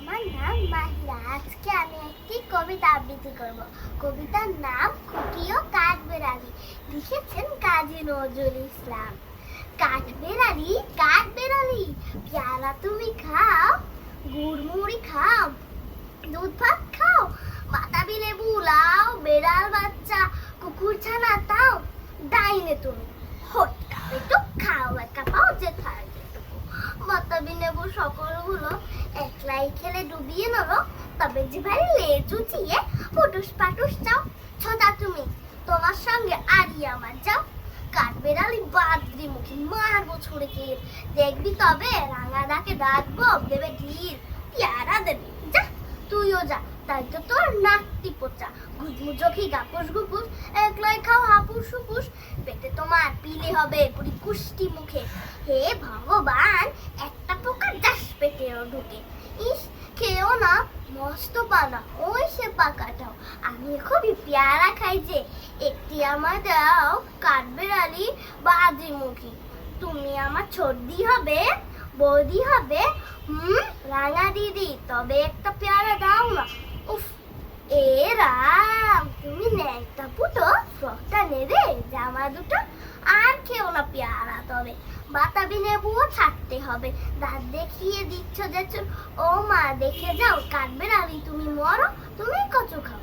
আমার নাম মাহিরা। আজকে আমি একটি কবিতা আবৃত্তি করব। কবিতার নাম খুকি ও কাঠবেড়ালি। লিখেছেন কাজী নজরুল ইসলাম। কাঠবেড়ালি কাঠবেড়ালি, পেয়ারা তুমি খাও, গুড়মুড়ি খাও, দুধ ভাত খাও, বাতাবি লেবু লাও, বেড়াল বাচ্চা কুকুর ছানা তাও, ডাইনে তুমি হট্টা একটু খাও, একা পাও যে খায় যেটুকু, বাতাবি লেবু সকলগুলো একলাই খেলে ডুবিয়ে নলো, তবে যে ভাই লেজ উঠিয়ে ফুটুস পাটুস চাও, ছোটা তুমি তোমার সঙ্গে আরি আমার যাও, কাঠবেড়ালি বাদ্রি মুখী মারবো ছুড়ে তীর, দেখবি তবে রাঙা ডাকে ডাকবো দেবে ঢিল, পেয়ারা দেবে যা তুইও যা, তাই তো তোর নাকটি পোচা, ঘুটমু চোখি গাপুস গুপুস, একলাই খাও হাপুস হুপুস, পেটে তোমার পিলে হবে পুরি কুষ্টি মুখে, হে ভগবান একটা পোকা দাস পেটেও ঢুকে, ইস খেও না মস্ত পানা ওই সে পাকাটাও, আমি খুবই পেয়ারা খাই যে, একটি আমার দাও কাঠবেড়ালি বাদ্রি মুখী, তুমি আমার ছোটদি হবে বৌদি হবে, রাঙা দিদি তবে একটা পেয়ারা দাও না, উফ এ রাম তুমি ন্যাংটা পুটো, ফ্রকটা নেবে জামা দুটো, আর খেও না পেয়ারা তবে, বাতাবি লেবুও ছাড়তে হবে, দাঁত দেখিয়ে দিচ্ছ যে ও মা দেখে যাও, কাঠবেড়ালি তুমি মরো, তুমি কচু খাও।